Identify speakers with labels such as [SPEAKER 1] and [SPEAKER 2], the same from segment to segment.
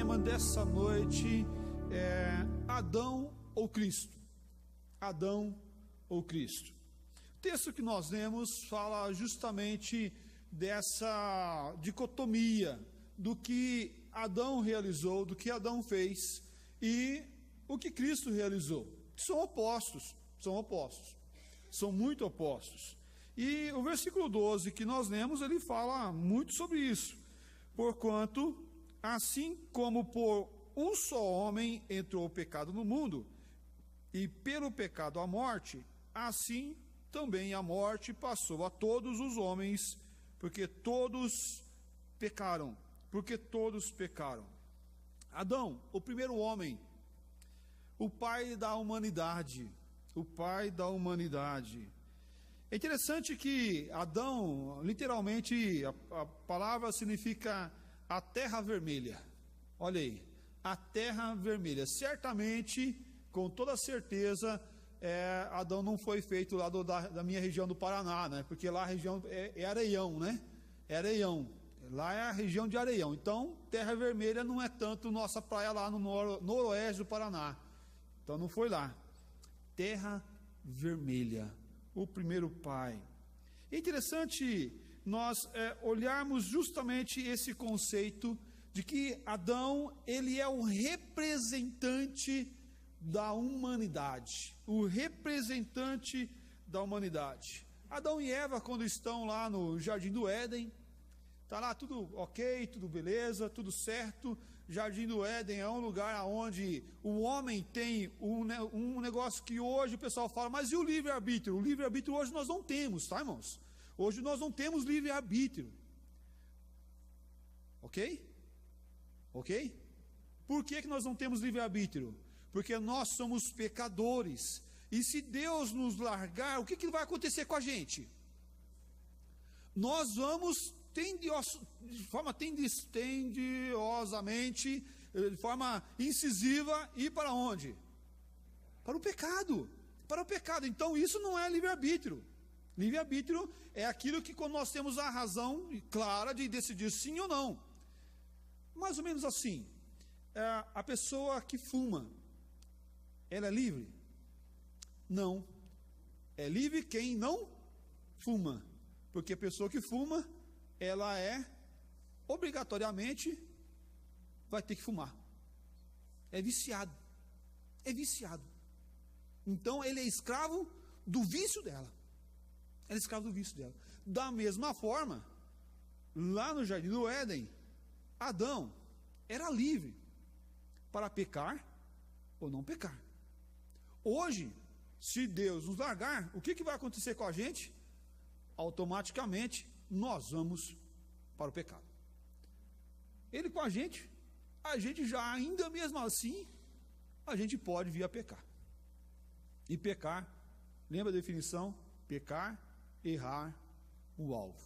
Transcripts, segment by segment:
[SPEAKER 1] tema dessa noite é Adão ou Cristo? Adão ou Cristo? O texto que nós lemos fala justamente dessa dicotomia do que Adão realizou, do que Adão fez e o que Cristo realizou. São opostos, são muito opostos. E o versículo 12 que nós lemos, ele fala muito sobre isso. Porquanto, assim como por um só homem entrou o pecado no mundo, e pelo pecado a morte, assim também a morte passou a todos os homens, porque todos pecaram. Adão, o primeiro homem, o pai da humanidade. É interessante que Adão, literalmente, a palavra significa a terra vermelha. Olha aí, a terra vermelha. Certamente, com toda certeza, Adão não foi feito lá da minha região do Paraná, né? Porque lá a região é Areião, né? É Areião. Lá é a região de Areião. Então, terra vermelha não é tanto nossa praia lá no noroeste do Paraná. Então, não foi lá. Terra vermelha. O primeiro pai. É interessante nós olharmos justamente esse conceito de que Adão, ele é o representante da humanidade. O representante da humanidade. Adão e Eva, quando estão lá no Jardim do Éden, está lá tudo ok, tudo beleza, tudo certo. Jardim do Éden é um lugar onde o homem tem um negócio que hoje o pessoal fala, mas e o livre-arbítrio? O livre-arbítrio hoje nós não temos, tá, irmãos? Hoje nós não temos livre-arbítrio. Ok? Ok? Por que nós não temos livre-arbítrio? Porque nós somos pecadores. E se Deus nos largar, o que vai acontecer com a gente? Nós vamos de forma tendiosamente, de forma incisiva, ir para onde? Para o pecado. Então isso não é livre-arbítrio. Livre-arbítrio é aquilo que quando nós temos a razão clara de decidir sim ou não. Mais ou menos assim, a pessoa que fuma, ela é livre? Não. É livre quem não fuma. Porque a pessoa que fuma, ela obrigatoriamente vai ter que fumar. É viciado. Então ele é escravo do vício dela. Da mesma forma, lá no Jardim do Éden, Adão era livre para pecar ou não pecar. Hoje, se Deus nos largar, o que vai acontecer com a gente? Automaticamente nós vamos para o pecado. Ele com a gente já, ainda mesmo assim, a gente pode vir a pecar. E pecar, lembra a definição? Pecar, errar o alvo.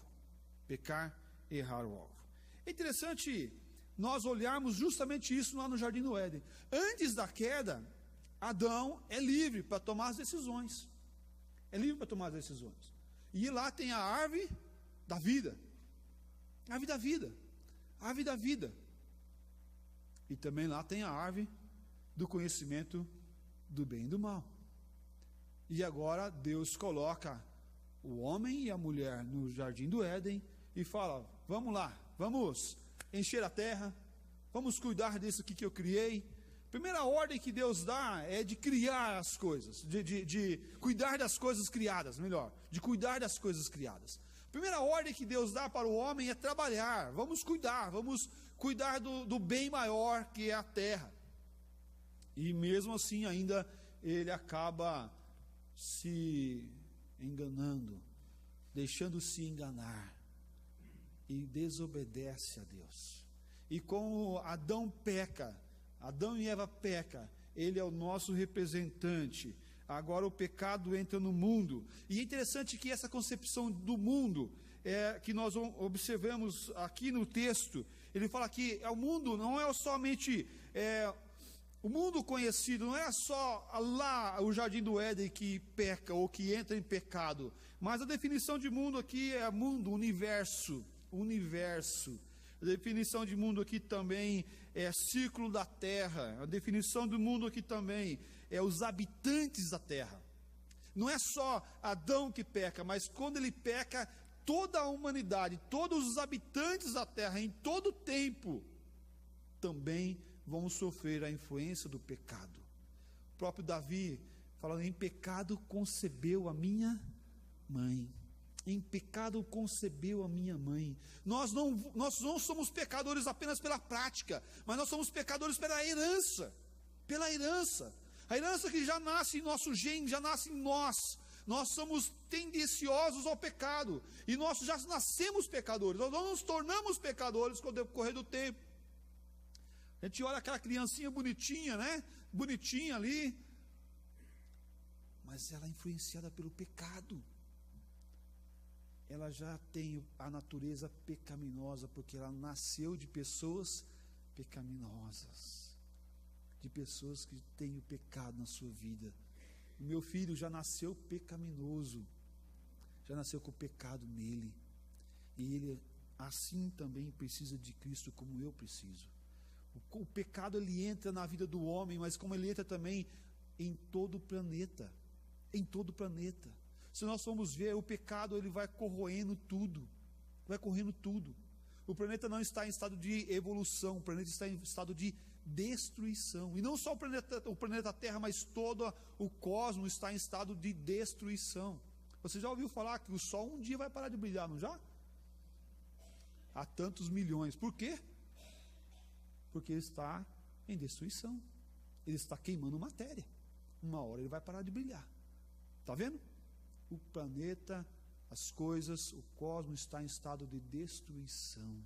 [SPEAKER 1] É interessante nós olharmos justamente isso lá no Jardim do Éden. Antes da queda, Adão é livre para tomar as decisões. E lá tem a árvore da vida. Árvore da vida. E também lá tem a árvore do conhecimento do bem e do mal. E agora Deus coloca o homem e a mulher no Jardim do Éden e fala: vamos lá, vamos encher a terra, vamos cuidar disso aqui que eu criei. Primeira ordem que Deus dá é de criar as coisas, de cuidar das coisas criadas, melhor, de cuidar das coisas criadas. Primeira ordem que Deus dá para o homem é trabalhar, vamos cuidar do bem maior que é a terra. E mesmo assim ainda ele acaba se enganando, deixando-se enganar, e desobedece a Deus. E como Adão e Eva pecam, ele é o nosso representante. Agora o pecado entra no mundo. E é interessante que essa concepção do mundo, que nós observamos aqui no texto, ele fala que o mundo não é somente o mundo conhecido, não é só lá o Jardim do Éden que peca ou que entra em pecado, mas a definição de mundo aqui é mundo, universo. A definição de mundo aqui também é círculo da terra. A definição do mundo aqui também é os habitantes da terra. Não é só Adão que peca, mas quando ele peca, toda a humanidade, todos os habitantes da terra, em todo o tempo, também vão sofrer a influência do pecado. O próprio Davi, falando, em pecado concebeu a minha mãe. Em pecado concebeu a minha mãe. Nós não somos pecadores apenas pela prática, mas nós somos pecadores pela herança. Pela herança. A herança que já nasce em nosso gene, já nasce em nós. Nós somos tendenciosos ao pecado. E nós já nascemos pecadores. Nós não nos tornamos pecadores com o decorrer do tempo. A gente olha aquela criancinha bonitinha, né? Bonitinha ali. Mas ela é influenciada pelo pecado. Ela já tem a natureza pecaminosa, porque ela nasceu de pessoas pecaminosas, de pessoas que têm o pecado na sua vida. O meu filho já nasceu pecaminoso, já nasceu com o pecado nele, e ele assim também precisa de Cristo como eu preciso. O pecado, ele entra na vida do homem, mas como ele entra também em todo o planeta, em todo o planeta. Se nós formos ver, o pecado, ele vai corroendo tudo, O planeta não está em estado de evolução, o planeta está em estado de destruição. E não só o planeta Terra, mas todo o cosmos está em estado de destruição. Você já ouviu falar que o Sol um dia vai parar de brilhar, não já? Há tantos milhões. Por quê? Porque ele está em destruição. Ele está queimando matéria. Uma hora ele vai parar de brilhar. Está vendo? O planeta, as coisas, o cosmos está em estado de destruição.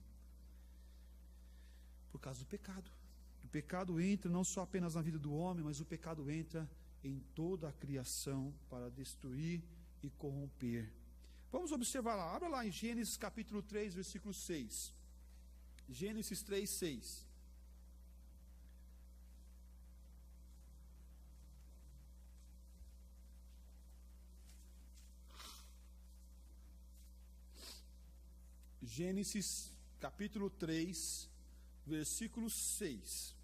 [SPEAKER 1] Por causa do pecado. O pecado entra não só apenas na vida do homem, mas o pecado entra em toda a criação para destruir e corromper. Vamos observar lá, abra lá em Gênesis capítulo 3, versículo 6. Gênesis 3, 6. Gênesis capítulo 3, versículo 6.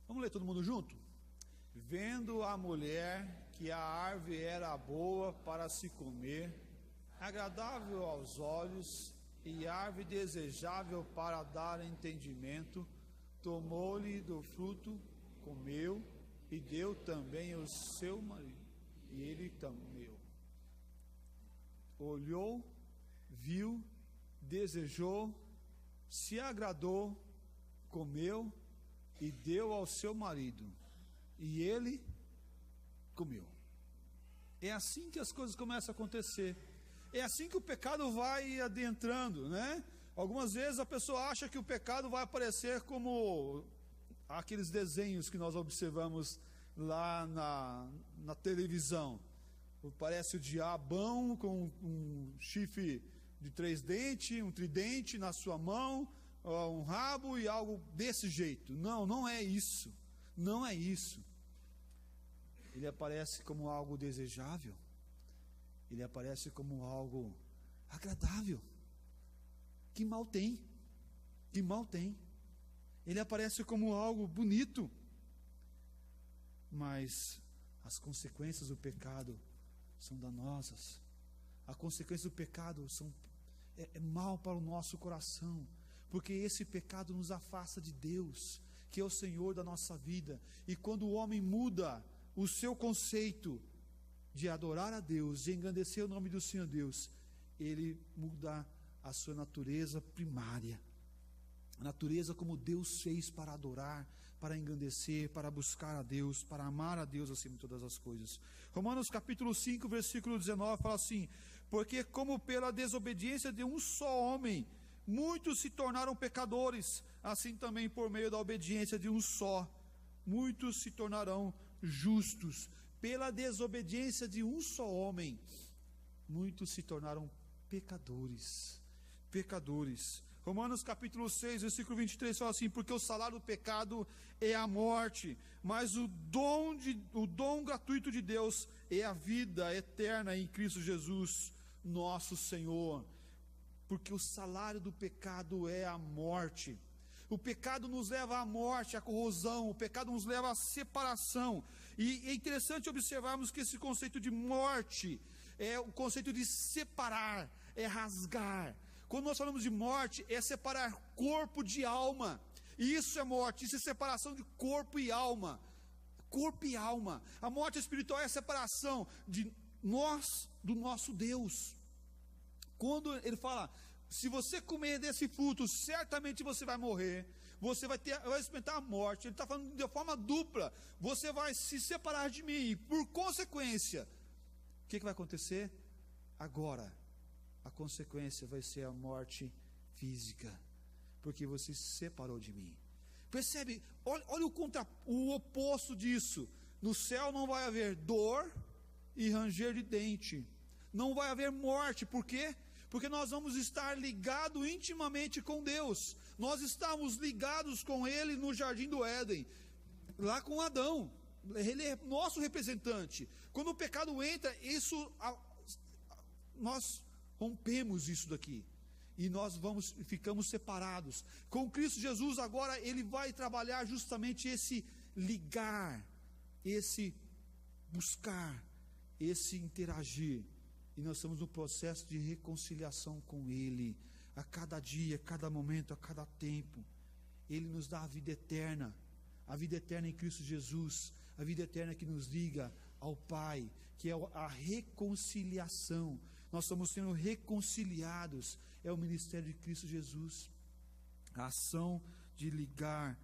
[SPEAKER 1] Vamos ler todo mundo junto? Vendo a mulher que a árvore era boa para se comer, agradável aos olhos e árvore desejável para dar entendimento, tomou-lhe do fruto, comeu e deu também ao seu marido. E ele comeu. Olhou, viu, desejou, se agradou, comeu e deu ao seu marido. E ele comeu. É assim que as coisas começam a acontecer. É assim que o pecado vai adentrando, né? Algumas vezes a pessoa acha que o pecado vai aparecer como aqueles desenhos que nós observamos lá na televisão. Parece o diabão com um chifre de 3 dentes, um tridente na sua mão, um rabo e algo desse jeito. Não, não é isso. Não é isso. Ele aparece como algo desejável. Ele aparece como algo agradável. Que mal tem? Que mal tem? Ele aparece como algo bonito. Mas as consequências do pecado são danosas. A consequência do pecado é mal para o nosso coração, porque esse pecado nos afasta de Deus, que é o Senhor da nossa vida. E quando o homem muda o seu conceito de adorar a Deus, de engrandecer o nome do Senhor Deus, ele muda a sua natureza primária, a natureza como Deus fez para adorar, para engrandecer, para buscar a Deus, para amar a Deus acima de todas as coisas. Romanos capítulo 5, versículo 19 fala assim: porque como pela desobediência de um só homem muitos se tornaram pecadores, assim também por meio da obediência de um só muitos se tornarão justos. Pela desobediência de um só homem muitos se tornaram pecadores. Romanos capítulo 6, versículo 23 fala assim: porque o salário do pecado é a morte, mas o dom gratuito de Deus é a vida eterna em Cristo Jesus, nosso Senhor. Porque o salário do pecado é a morte. O pecado nos leva à morte, à corrosão, o pecado nos leva à separação. E é interessante observarmos que esse conceito de morte é o conceito de separar, é rasgar. Quando nós falamos de morte, é separar corpo de alma. E isso é morte, isso é separação de corpo e alma. Corpo e alma. A morte espiritual é a separação de nós do nosso Deus. Quando ele fala, se você comer desse fruto, certamente você vai morrer, você vai experimentar a morte. Ele está falando de forma dupla, você vai se separar de mim, e por consequência, o que vai acontecer? Agora, a consequência vai ser a morte física, porque você se separou de mim. Percebe? Olha o oposto disso. No céu não vai haver dor e ranger de dente, não vai haver morte. Por quê? Porque nós vamos estar ligados intimamente com Deus. Nós estamos ligados com Ele no Jardim do Éden, lá com Adão. Ele é nosso representante. Quando o pecado entra, nós rompemos isso daqui. E nós ficamos separados. Com Cristo Jesus agora, Ele vai trabalhar justamente esse ligar, esse buscar, esse interagir. E nós estamos no processo de reconciliação com Ele, a cada dia, a cada momento, a cada tempo. Ele nos dá a vida eterna em Cristo Jesus, a vida eterna que nos liga ao Pai, que é a reconciliação. Nós estamos sendo reconciliados, é o ministério de Cristo Jesus, a ação de ligar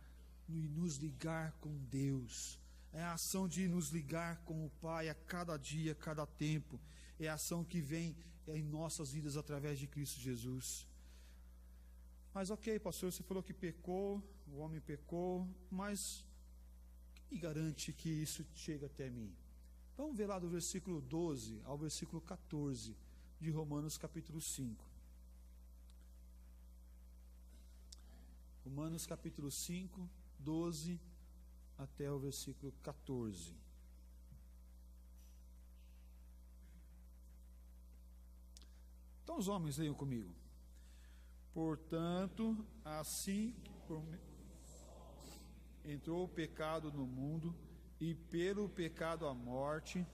[SPEAKER 1] e nos ligar com Deus, é a ação de nos ligar com o Pai a cada dia, a cada tempo. É a ação que vem em nossas vidas através de Cristo Jesus. Mas ok, pastor, você falou que pecou, o homem pecou, mas quem me garante que isso chega até mim? Vamos ver lá do versículo 12 ao versículo 14 de Romanos capítulo 5. Romanos capítulo 5, 12 até o versículo 14. Então os homens leiam comigo. Portanto, assim entrou o pecado no mundo, e pelo pecado a morte,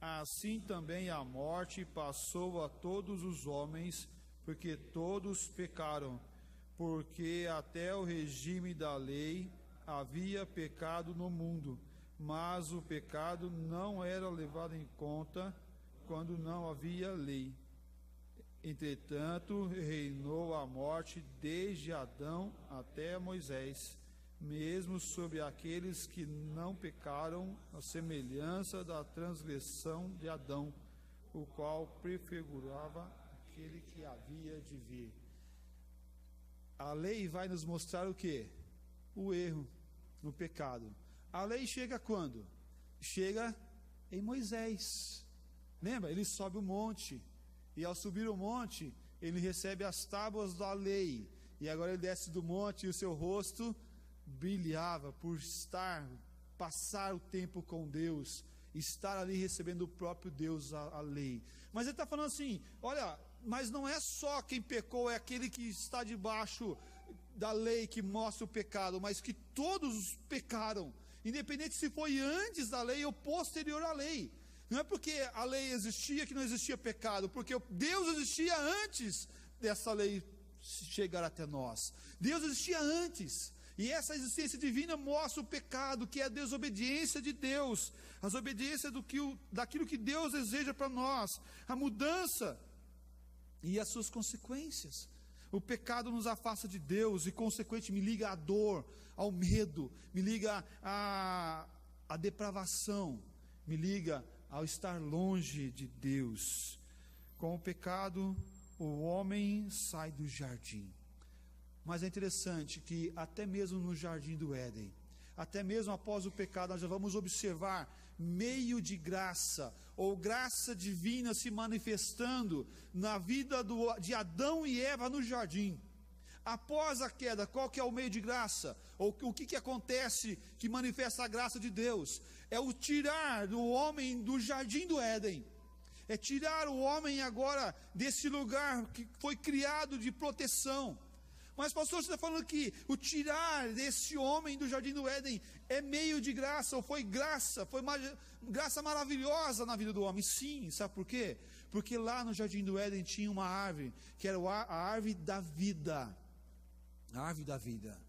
[SPEAKER 1] assim também a morte passou a todos os homens, porque todos pecaram, porque até o regime da lei havia pecado no mundo, mas o pecado não era levado em conta quando não havia lei. Entretanto, reinou a morte desde Adão até Moisés, mesmo sobre aqueles que não pecaram, a semelhança da transgressão de Adão, o qual prefigurava aquele que havia de vir. A lei vai nos mostrar o quê? O erro, o pecado. A lei chega quando? Chega em Moisés. Lembra? Ele sobe o monte. E ao subir o monte, ele recebe as tábuas da lei. E agora ele desce do monte e o seu rosto brilhava por passar o tempo com Deus, estar ali recebendo o próprio Deus, a lei. Mas ele está falando assim, olha, mas não é só quem pecou, é aquele que está debaixo da lei que mostra o pecado, mas que todos pecaram, independente se foi antes da lei ou posterior à lei. Não é porque a lei existia que não existia pecado, porque Deus existia antes dessa lei chegar até nós. Deus existia antes, e essa existência divina mostra o pecado, que é a desobediência de Deus, a desobediência daquilo que Deus deseja para nós, a mudança e as suas consequências. O pecado nos afasta de Deus e, consequentemente, me liga à dor, ao medo, me liga à depravação, me liga ao estar longe de Deus. Com o pecado, o homem sai do jardim. Mas é interessante que até mesmo no jardim do Éden, até mesmo após o pecado, nós já vamos observar meio de graça, ou graça divina se manifestando na vida de Adão e Eva no jardim. após a queda, qual que é o meio de graça? Ou o que acontece que manifesta a graça de Deus? É o tirar do homem do jardim do Éden. É tirar o homem agora desse lugar que foi criado de proteção. Mas pastor, você está falando que o tirar desse homem do jardim do Éden é meio de graça, ou foi graça maravilhosa na vida do homem. Sim, sabe por quê? Porque lá no jardim do Éden tinha uma árvore, que era a árvore da vida. A árvore da vida.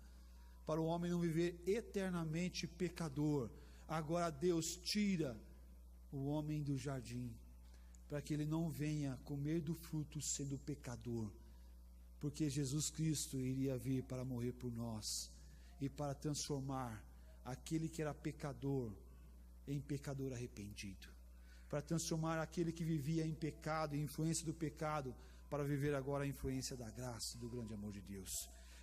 [SPEAKER 1] Para o homem não viver eternamente pecador. Agora Deus tira o homem do jardim, para que ele não venha comer do fruto sendo pecador. Porque Jesus Cristo iria vir para morrer por nós e para transformar aquele que era pecador em pecador arrependido, para transformar aquele que vivia em pecado, em influência do pecado, para viver agora a influência da graça e do grande amor de Deus.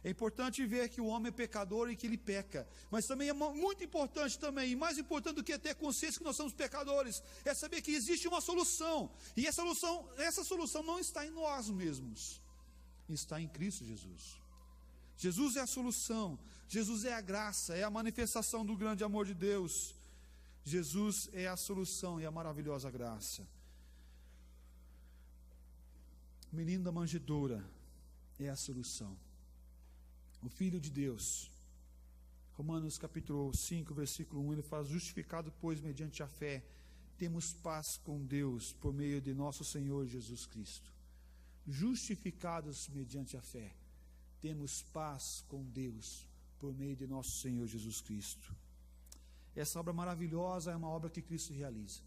[SPEAKER 1] É importante ver que o homem é pecador e que ele peca, mas também é muito importante também, e mais importante do que ter consciência que nós somos pecadores, é saber que existe uma solução, e essa solução não está em nós mesmos, está em Cristo Jesus. Jesus é a solução, Jesus é a graça, é a manifestação do grande amor de Deus. Jesus é a solução e a maravilhosa graça. O menino da manjedoura é a solução. O Filho de Deus, Romanos capítulo 5, versículo 1, ele fala: justificado, pois, mediante a fé, temos paz com Deus, por meio de nosso Senhor Jesus Cristo. Justificados mediante a fé, temos paz com Deus, por meio de nosso Senhor Jesus Cristo. Essa obra maravilhosa é uma obra que Cristo realiza.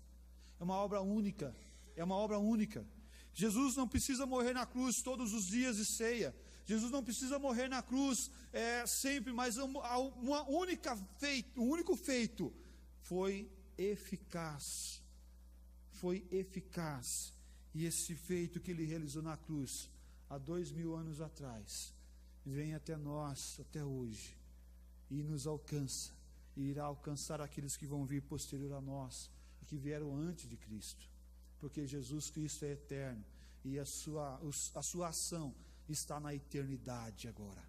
[SPEAKER 1] É uma obra única, é uma obra única. Jesus não precisa morrer na cruz todos os dias de ceia. Jesus não precisa morrer na cruz sempre, mas o único feito foi eficaz. Foi eficaz. E esse feito que ele realizou na cruz, há 2000 anos atrás, vem até nós, até hoje, e nos alcança, e irá alcançar aqueles que vão vir posterior a nós, e que vieram antes de Cristo, porque Jesus Cristo é eterno, e a sua ação está na eternidade agora.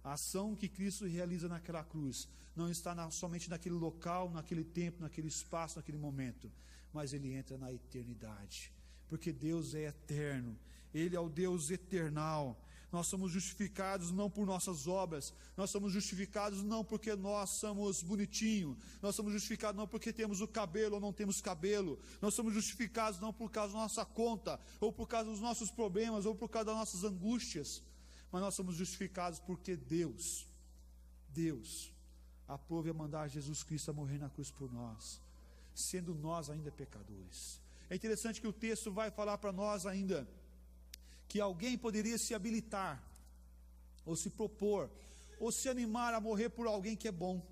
[SPEAKER 1] A ação que Cristo realiza naquela cruz, não está somente naquele local, naquele tempo, naquele espaço, naquele momento, mas ele entra na eternidade, porque Deus é eterno, Ele é o Deus eternal. Nós somos justificados não por nossas obras, nós somos justificados não porque nós somos bonitinhos, nós somos justificados não porque temos o cabelo ou não temos cabelo, nós somos justificados não por causa da nossa conta, ou por causa dos nossos problemas, ou por causa das nossas angústias, mas nós somos justificados porque Deus aprove a mandar Jesus Cristo a morrer na cruz por nós, sendo nós ainda pecadores. É interessante que o texto vai falar para nós ainda que alguém poderia se habilitar, ou se propor, ou se animar a morrer por alguém que é bom,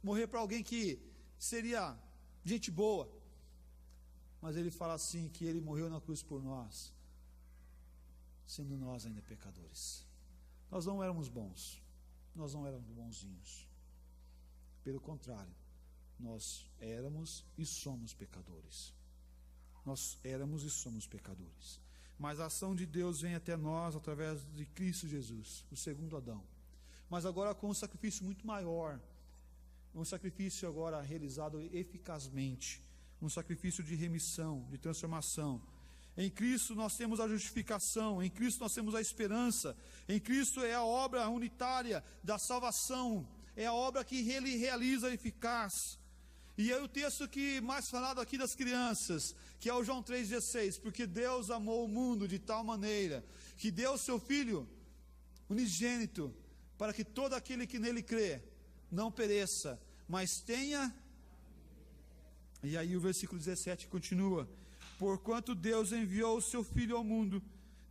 [SPEAKER 1] morrer por alguém que seria gente boa, mas ele fala assim, que ele morreu na cruz por nós, sendo nós ainda pecadores. Nós não éramos bons, nós não éramos bonzinhos, pelo contrário, nós éramos e somos pecadores. Nós éramos e somos pecadores. Mas a ação de Deus vem até nós através de Cristo Jesus, o segundo Adão. Mas agora com um sacrifício muito maior, um sacrifício agora realizado eficazmente, um sacrifício de remissão, de transformação. Em Cristo nós temos a justificação, em Cristo nós temos a esperança, em Cristo é a obra unitária da salvação, é a obra que Ele realiza eficaz. E aí o texto que mais falado aqui das crianças, que é o João 3,16, porque Deus amou o mundo de tal maneira, que deu o seu Filho unigênito, para que todo aquele que nele crê, não pereça, mas tenha... E aí o versículo 17 continua, porquanto Deus enviou o seu Filho ao mundo,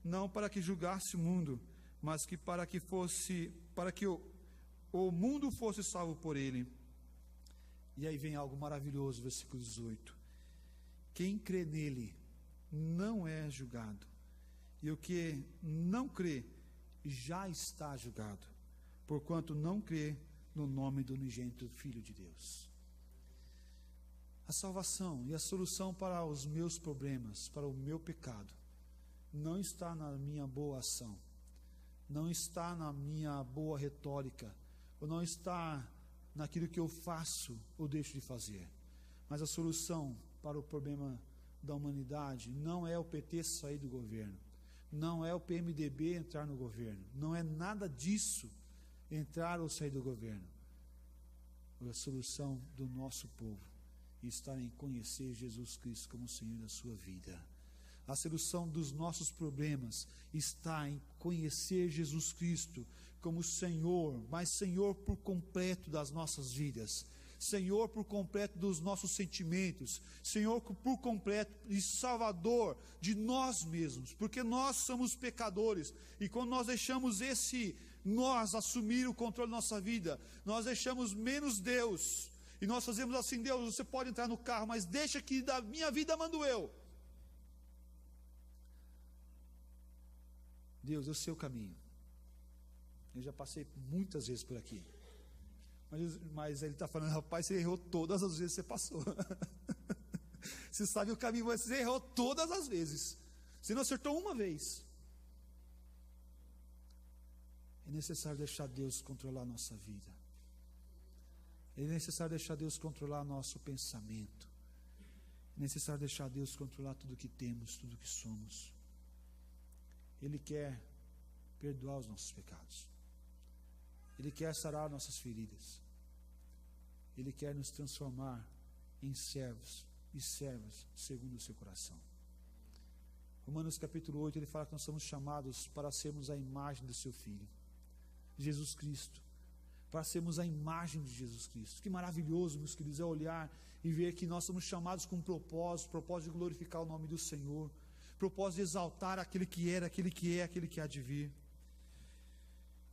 [SPEAKER 1] não para que julgasse o mundo, mas que para que o mundo fosse salvo por ele. E aí vem algo maravilhoso, versículo 18. Quem crê nele não é julgado, e o que não crê já está julgado, porquanto não crê no nome do unigênito Filho de Deus. A salvação e a solução para os meus problemas, para o meu pecado, não está na minha boa ação, não está na minha boa retórica, ou não está naquilo que eu faço ou deixo de fazer. Mas a solução para o problema da humanidade não é o PT sair do governo, não é o PMDB entrar no governo, não é nada disso entrar ou sair do governo. A solução do nosso povo está em conhecer Jesus Cristo como Senhor da sua vida. A solução dos nossos problemas está em conhecer Jesus Cristo como Senhor, mas Senhor por completo das nossas vidas, Senhor por completo dos nossos sentimentos, Senhor por completo e Salvador de nós mesmos, porque nós somos pecadores, e quando nós deixamos nós assumir o controle da nossa vida, nós deixamos menos Deus, e nós fazemos assim: Deus, você pode entrar no carro, mas deixa que da minha vida mando eu. Deus, eu sei o caminho, eu já passei muitas vezes por aqui, mas ele está falando: rapaz, você errou todas as vezes que você passou. Você sabe o caminho, mas você errou todas as vezes, você não acertou uma vez. É necessário deixar Deus controlar a nossa vida, é necessário deixar Deus controlar nosso pensamento, é necessário deixar Deus controlar tudo que temos, tudo que somos. Ele quer perdoar os nossos pecados, Ele quer sarar nossas feridas, Ele quer nos transformar em servos e servas segundo o seu coração. Romanos capítulo 8, ele fala que nós somos chamados para sermos a imagem do seu Filho, Jesus Cristo, para sermos a imagem de Jesus Cristo. Que maravilhoso, meus queridos, é olhar e ver que nós somos chamados com um propósito de glorificar o nome do Senhor, propósito de exaltar aquele que era, aquele que é, aquele que há de vir.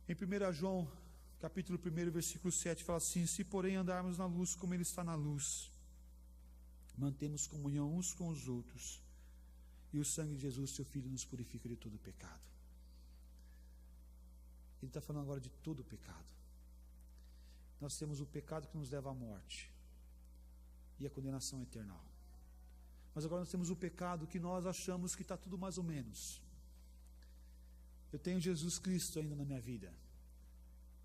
[SPEAKER 1] Em 1 João, capítulo 1, versículo 7, fala assim: se porém andarmos na luz como Ele está na luz, mantemos comunhão uns com os outros, e o sangue de Jesus, seu Filho, nos purifica de todo pecado. Ele está falando agora de todo o pecado. Nós temos o pecado que nos leva à morte e a condenação eterna. Mas agora nós temos o pecado que nós achamos que está tudo mais ou menos. Eu tenho Jesus Cristo ainda na minha vida,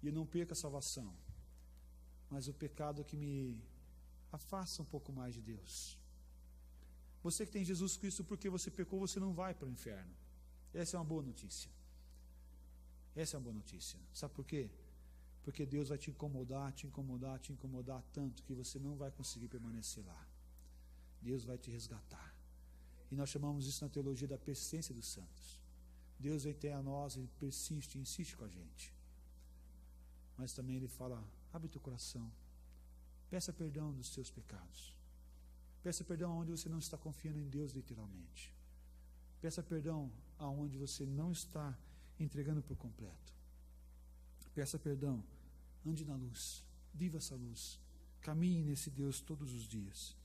[SPEAKER 1] e eu não perco a salvação, mas o pecado que me afasta um pouco mais de Deus. Você que tem Jesus Cristo, porque você pecou, você não vai para o inferno. Essa é uma boa notícia. Essa é uma boa notícia. Sabe por quê? Porque Deus vai te incomodar tanto que você não vai conseguir permanecer lá. Deus vai te resgatar. E nós chamamos isso na teologia da persistência dos santos. Deus vem até a nós e persiste, insiste com a gente. Mas também Ele fala: abre teu coração, peça perdão dos seus pecados, peça perdão onde você não está confiando em Deus literalmente, peça perdão aonde você não está entregando por completo, peça perdão, ande na luz, viva essa luz, caminhe nesse Deus todos os dias.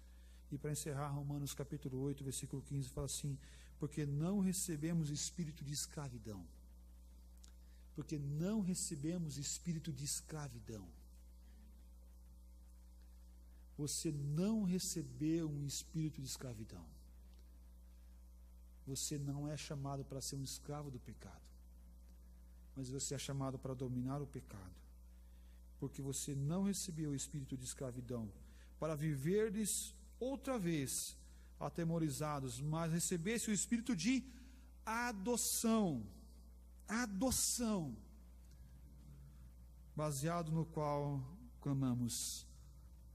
[SPEAKER 1] E para encerrar, Romanos capítulo 8, versículo 15, fala assim: porque não recebemos espírito de escravidão. Porque não recebemos espírito de escravidão. Você não recebeu um espírito de escravidão. Você não é chamado para ser um escravo do pecado, mas você é chamado para dominar o pecado. Porque você não recebeu o espírito de escravidão para viverdes outra vez atemorizados, mas recebesse o espírito de adoção, baseado no qual clamamos: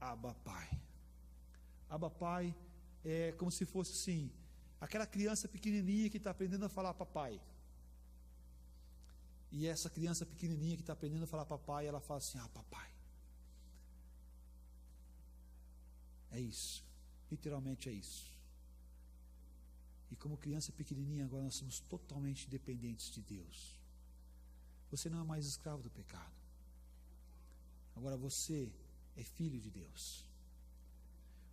[SPEAKER 1] Abba Pai. Abba Pai é como se fosse assim, aquela criança pequenininha que está aprendendo a falar papai. E essa criança pequenininha que está aprendendo a falar papai, ela fala assim: ah, papai. É isso, literalmente é isso. E como criança pequenininha, agora nós somos totalmente dependentes de Deus. Você não é mais escravo do pecado. Agora você é filho de Deus.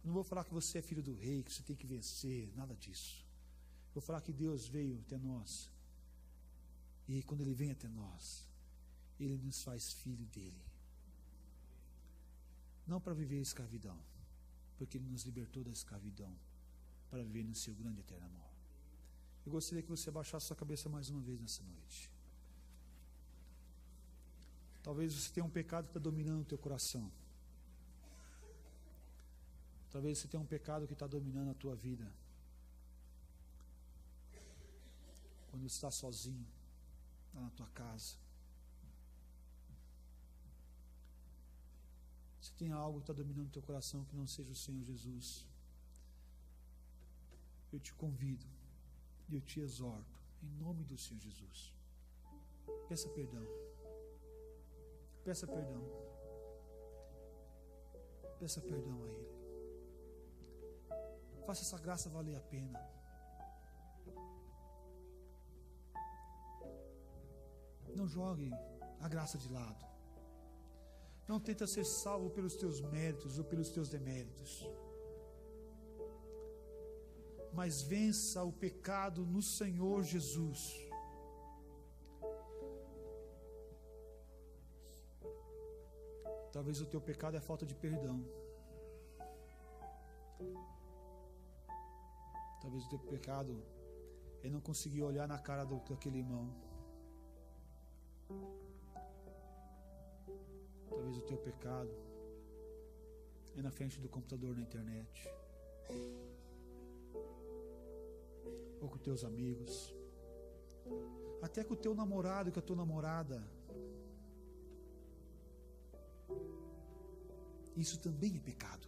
[SPEAKER 1] Eu não vou falar que você é filho do rei, que você tem que vencer, nada disso. Eu vou falar que Deus veio até nós. E quando Ele vem até nós, Ele nos faz filho dEle. Não para viver a escravidão, porque Ele nos libertou da escravidão, para viver no seu grande e eterno amor. Eu gostaria que você abaixasse sua cabeça mais uma vez nessa noite. Talvez você tenha um pecado que está dominando o teu coração. Talvez você tenha um pecado que está dominando a tua vida. Quando você está sozinho, lá na tua casa. Se tem algo que está dominando o teu coração que não seja o Senhor Jesus, eu te convido e eu te exorto, em nome do Senhor Jesus. Peça perdão. Peça perdão. Peça perdão a Ele. Faça essa graça valer a pena. Não jogue a graça de lado. Não tenta ser salvo pelos teus méritos ou pelos teus deméritos. Mas vença o pecado no Senhor Jesus. Talvez o teu pecado é falta de perdão. Talvez o teu pecado é não conseguir olhar na cara daquele irmão. Talvez o teu pecado é na frente do computador na internet. Ou com teus amigos. Até com o teu namorado e com a tua namorada. Isso também é pecado.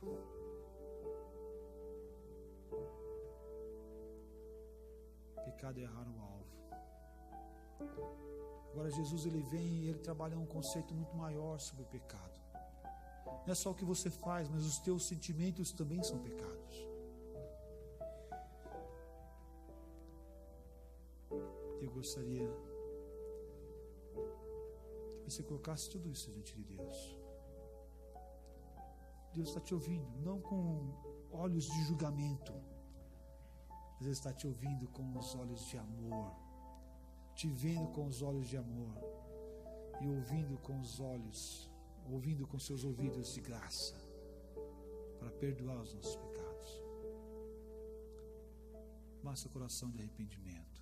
[SPEAKER 1] Pecado é errar o alvo. Agora Jesus ele vem e ele trabalha um conceito muito maior sobre o pecado. Não é só o que você faz, mas os teus sentimentos também são pecados. Eu gostaria que você colocasse tudo isso diante de Deus. Deus está te ouvindo, não com olhos de julgamento, mas Ele está te ouvindo com os olhos de amor, te vendo com os olhos de amor e ouvindo com seus ouvidos de graça, para perdoar os nossos pecados. Basta o coração de arrependimento.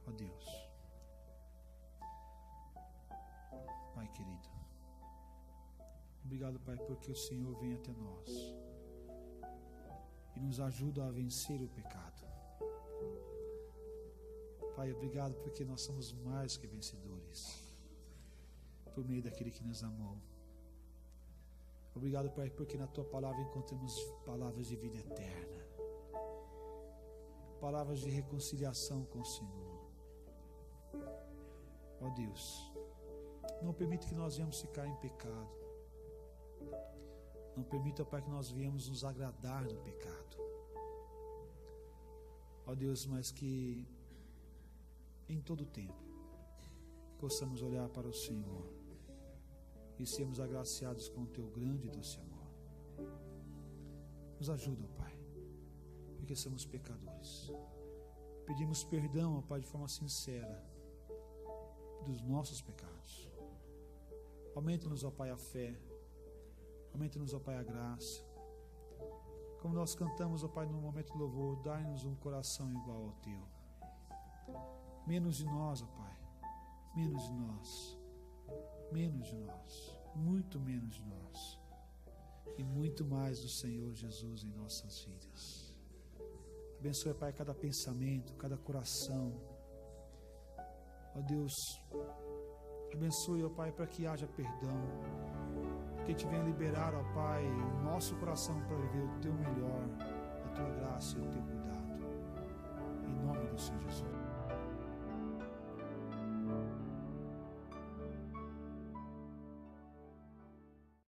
[SPEAKER 1] Ó Deus, Pai querido, obrigado, Pai, porque o Senhor vem até nós e nos ajuda a vencer o pecado. Pai, obrigado porque nós somos mais que vencedores por meio daquele que nos amou. Obrigado, Pai, porque na Tua palavra encontramos palavras de vida eterna, palavras de reconciliação com o Senhor. Ó Deus, não permita que nós venhamos ficar em pecado. Não permita, Pai, que nós venhamos nos agradar do pecado. Ó Deus, mas que em todo tempo possamos olhar para o Senhor e sermos agraciados com o Teu grande e doce amor. Nos ajuda, ó Pai, porque somos pecadores. Pedimos perdão, ó Pai, de forma sincera dos nossos pecados. Aumenta-nos, ó Pai, a fé. Aumenta-nos, ó Pai, a graça. Como nós cantamos, ó Pai, no momento do louvor, dai-nos um coração igual ao Teu. Menos de nós, ó Pai. Menos de nós. Menos de nós. Muito menos de nós. E muito mais do Senhor Jesus em nossas vidas. Abençoe, Pai, cada pensamento, cada coração. Ó Deus, abençoe, ó Pai, para que haja perdão. Que te venha liberar, ó Pai, o nosso coração para viver o Teu melhor.